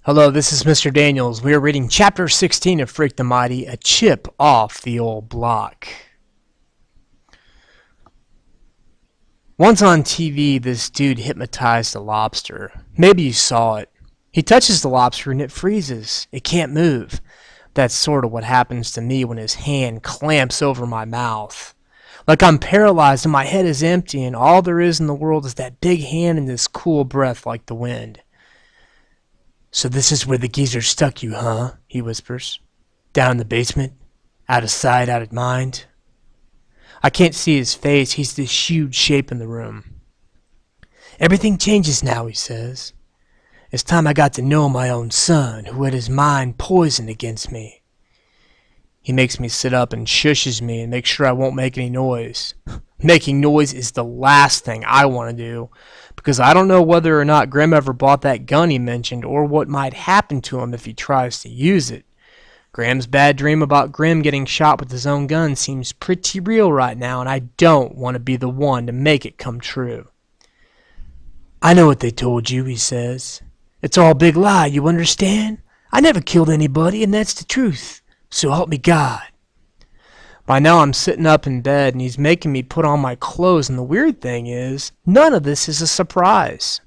Hello, this is Mr. Daniels. We are reading Chapter 16 of Freak the Mighty, A Chip Off the Old Block. Once on TV, this dude hypnotized a lobster. Maybe you saw it. He touches the lobster and it freezes. It can't move. That's sort of what happens to me when his hand clamps over my mouth. Like I'm paralyzed and my head is empty and all there is in the world is that big hand and this cool breath like the wind. "So this is where the geezer stuck you, huh?" he whispers. "Down in the basement? Out of sight, out of mind?" I can't see his face. He's this huge shape in the room. "Everything changes now," he says. "It's time I got to know my own son, who had his mind poisoned against me." He makes me sit up and shushes me and makes sure I won't make any noise. Making noise is the last thing I want to do, because I don't know whether or not Grim ever bought that gun he mentioned or what might happen to him if he tries to use it. Graham's bad dream about Grim getting shot with his own gun seems pretty real right now, and I don't want to be the one to make it come true. "I know what they told you," he says. "It's all a big lie, you understand? I never killed anybody, and that's the truth. So help me God." By now I'm sitting up in bed and he's making me put on my clothes, and the weird thing is, none of this is a surprise.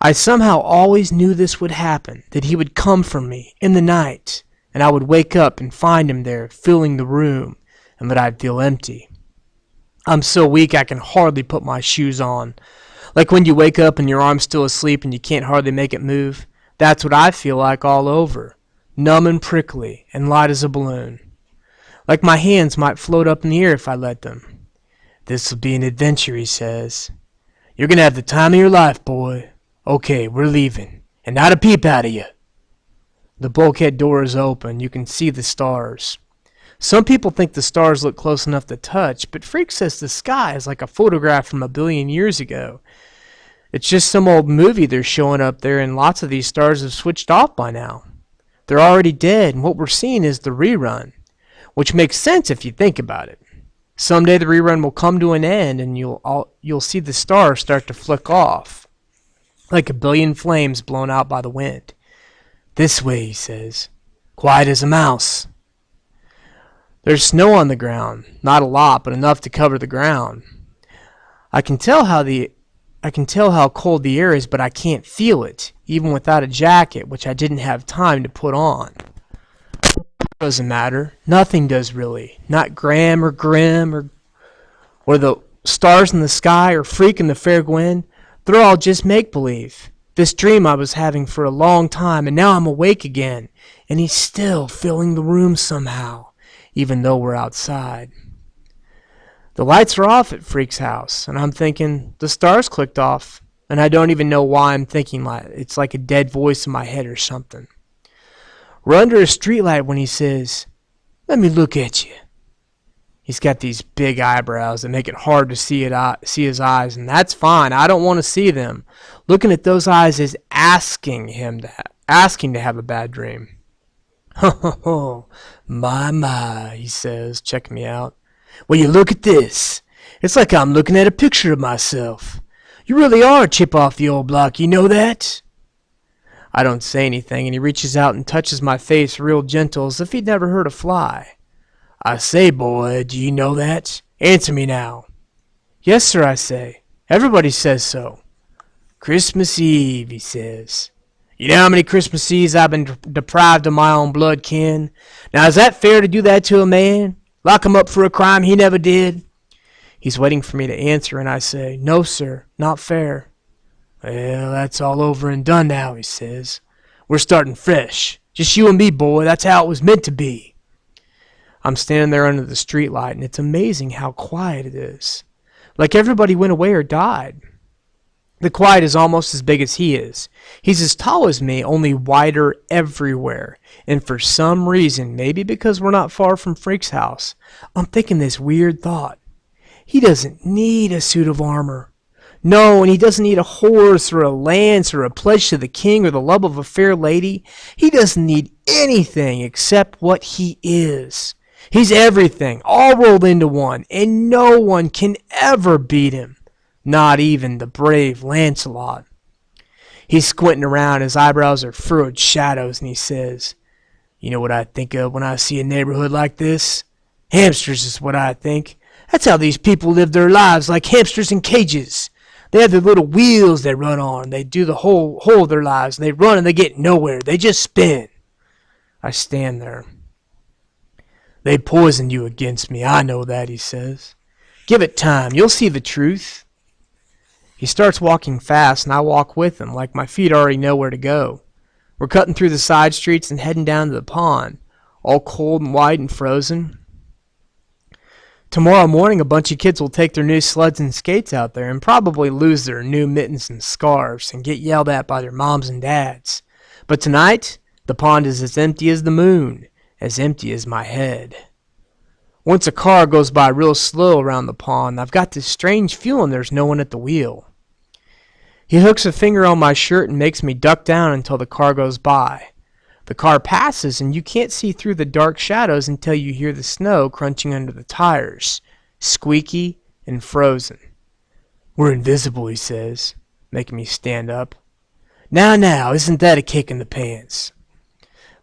I somehow always knew this would happen, that he would come for me in the night, and I would wake up and find him there filling the room, and that I'd feel empty. I'm so weak I can hardly put my shoes on. Like when you wake up and your arm's still asleep and you can't hardly make it move. That's what I feel like all over, numb and prickly and light as a balloon. Like my hands might float up in the air if I let them. "This'll be an adventure," he says. "You're gonna have the time of your life, boy. Okay, we're leaving, and not a peep out of you." The bulkhead door is open. You can see the stars. Some people think the stars look close enough to touch, but Freak says the sky is like a photograph from 1,000,000,000 years ago. It's just some old movie they're showing up there, and lots of these stars have switched off by now. They're already dead, and what we're seeing is the rerun. Which makes sense if you think about it. Someday the rerun will come to an end and you'll see the stars start to flick off, like 1,000,000,000 flames blown out by the wind. "This way," he says. "Quiet as a mouse." There's snow on the ground. Not a lot, but enough to cover the ground. I can tell how cold the air is, but I can't feel it, even without a jacket, which I didn't have time to put on. Doesn't matter. Nothing does really. Not Graham or Grim or the stars in the sky or Freak and the fair Gwen. They're all just make-believe. This dream I was having for a long time, and now I'm awake again, and he's still filling the room somehow, even though we're outside. The lights are off at Freak's house, and I'm thinking the stars clicked off, and I don't even know why I'm thinking it's like a dead voice in my head or something. We're under a streetlight when he says, "Let me look at you." He's got these big eyebrows that make it hard to see his eyes, and that's fine. I don't want to see them. Looking at those eyes is asking to have a bad dream. "Ho, ho, ho, my," he says, checking me out. "Well, you look at this. It's like I'm looking at a picture of myself. You really are a chip off the old block, you know that?" I don't say anything, and he reaches out and touches my face real gentle, as if he'd never hurt a fly. "I say, boy, do you know that? Answer me now." "Yes, sir," I say. "Everybody says so." "Christmas Eve," he says. "You know how many Christmas Eves I've been deprived of my own blood kin? Now, is that fair to do that to a man? Lock him up for a crime he never did?" He's waiting for me to answer, and I say, "No, sir, not fair." "Well, that's all over and done now," he says. "We're starting fresh. Just you and me, boy. That's how it was meant to be." I'm standing there under the streetlight, and it's amazing how quiet it is. Like everybody went away or died. The quiet is almost as big as he is. He's as tall as me, only wider everywhere. And for some reason, maybe because we're not far from Freak's house, I'm thinking this weird thought. He doesn't need a suit of armor. No, and he doesn't need a horse or a lance or a pledge to the king or the love of a fair lady. He doesn't need anything except what he is. He's everything, all rolled into one, and no one can ever beat him, not even the brave Lancelot. He's squinting around, his eyebrows are furrowed shadows, and he says, "You know what I think of when I see a neighborhood like this? Hamsters is what I think. That's how these people live their lives, like hamsters in cages. They have their little wheels they run on. They do the whole of their lives, and they run and they get nowhere. They just spin." I stand there. "They poisoned you against me. I know that," he says. "Give it time. You'll see the truth." He starts walking fast, and I walk with him, like my feet already know where to go. We're cutting through the side streets and heading down to the pond, all cold and white and frozen. Tomorrow morning, a bunch of kids will take their new sleds and skates out there and probably lose their new mittens and scarves and get yelled at by their moms and dads. But tonight, the pond is as empty as the moon, as empty as my head. Once a car goes by real slow around the pond, I've got this strange feeling there's no one at the wheel. He hooks a finger on my shirt and makes me duck down until the car goes by. The car passes, and you can't see through the dark shadows until you hear the snow crunching under the tires, squeaky and frozen. "We're invisible," he says, making me stand up. Now, isn't that a kick in the pants?"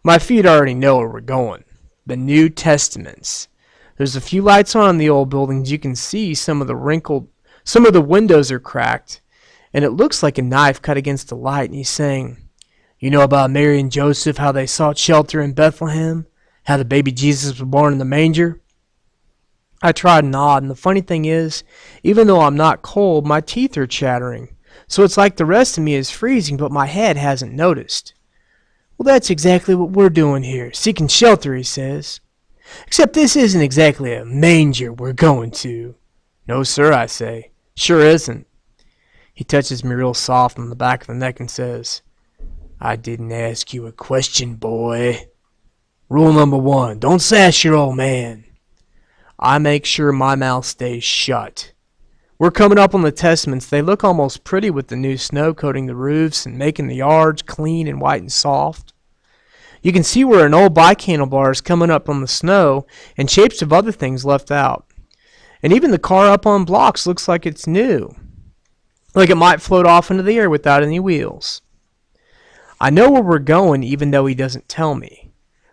My feet already know where we're going. The New Testaments. There's a few lights on in the old buildings. You can see some of the windows are cracked, and it looks like a knife cut against the light, and he's saying, "You know about Mary and Joseph, how they sought shelter in Bethlehem? How the baby Jesus was born in the manger?" I try to nod, and the funny thing is, even though I'm not cold, my teeth are chattering. So it's like the rest of me is freezing, but my head hasn't noticed. "Well, that's exactly what we're doing here, seeking shelter," he says. "Except this isn't exactly a manger we're going to." "No, sir," I say. "Sure isn't." He touches me real soft on the back of the neck and says, "I didn't ask you a question, boy. Rule number 1, don't sass your old man." I make sure my mouth stays shut. We're coming up on the Testaments. They look almost pretty with the new snow coating the roofs and making the yards clean and white and soft. You can see where an old bike handlebar is coming up on the snow and shapes of other things left out. And even the car up on blocks looks like it's new, like it might float off into the air without any wheels. I know where we're going even though he doesn't tell me.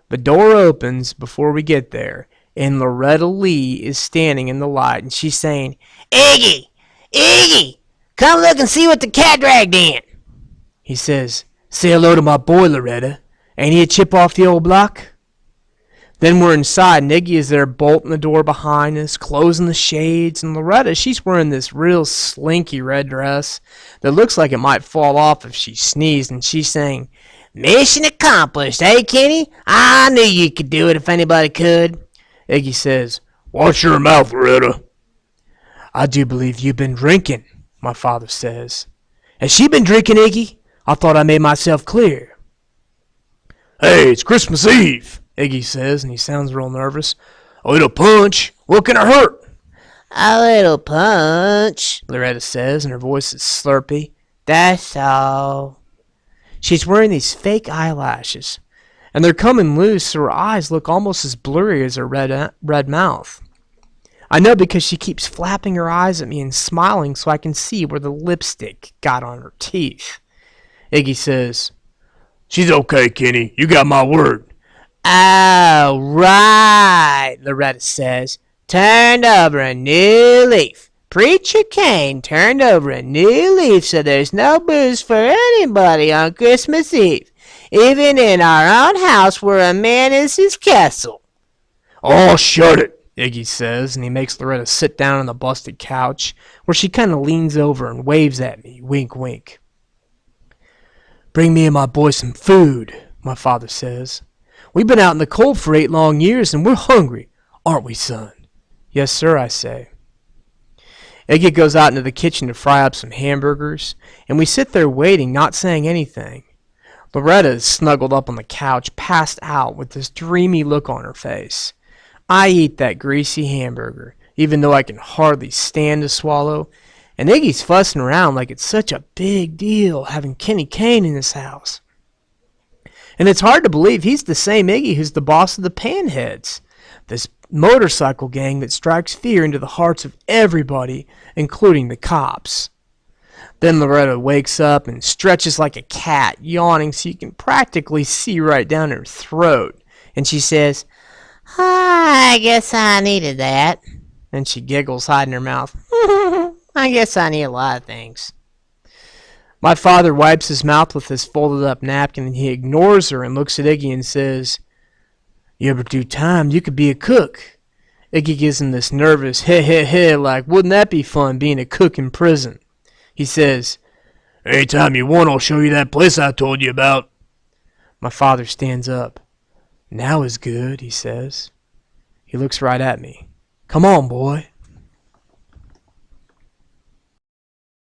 The door opens before we get there, and Loretta Lee is standing in the light, and she's saying, "Iggy! Iggy! Come look and see what the cat dragged in." He says, "Say hello to my boy, Loretta. Ain't he a chip off the old block?" Then we're inside, and Iggy is there bolting the door behind us, closing the shades, and Loretta, she's wearing this real slinky red dress that looks like it might fall off if she sneezed, and she's saying, "Mission accomplished, eh, Kenny? I knew you could do it if anybody could." Iggy says, "Watch your mouth, Loretta." "I do believe you've been drinking," my father says. "Has she been drinking, Iggy? I thought I made myself clear." "Hey, it's Christmas Eve," Iggy says, and he sounds real nervous. "A little punch. What can it hurt?" "A little punch," Loretta says, and her voice is slurpy. "That's all." She's wearing these fake eyelashes, and they're coming loose so her eyes look almost as blurry as her red mouth. I know because she keeps flapping her eyes at me and smiling so I can see where the lipstick got on her teeth. Iggy says, "She's okay, Kenny. You got my word." "Oh, right," Loretta says. "Turned over a new leaf. Preacher Kane turned over a new leaf so there's no booze for anybody on Christmas Eve, even in our own house where a man is his castle." "Oh, shut it," Iggy says, and he makes Loretta sit down on the busted couch, where she kind of leans over and waves at me, wink, wink. "Bring me and my boy some food," my father says. "We've been out in the cold for 8 long years, and we're hungry, aren't we, son?" "Yes, sir," I say. Iggy goes out into the kitchen to fry up some hamburgers, and we sit there waiting, not saying anything. Loretta is snuggled up on the couch, passed out, with this dreamy look on her face. I eat that greasy hamburger, even though I can hardly stand to swallow, and Iggy's fussing around like it's such a big deal having Kenny Kane in his house. And it's hard to believe he's the same Iggy who's the boss of the Panheads, this motorcycle gang that strikes fear into the hearts of everybody, including the cops. Then Loretta wakes up and stretches like a cat, yawning so you can practically see right down her throat. And she says, I guess I needed that. And she giggles, hiding her mouth. I guess I need a lot of things. My father wipes his mouth with his folded up napkin and he ignores her and looks at Iggy and says, You ever do time, you could be a cook. Iggy gives him this nervous hey, like, wouldn't that be fun being a cook in prison? He says, Anytime you want, I'll show you that place I told you about. My father stands up. Now is good, he says. He looks right at me. Come on, boy.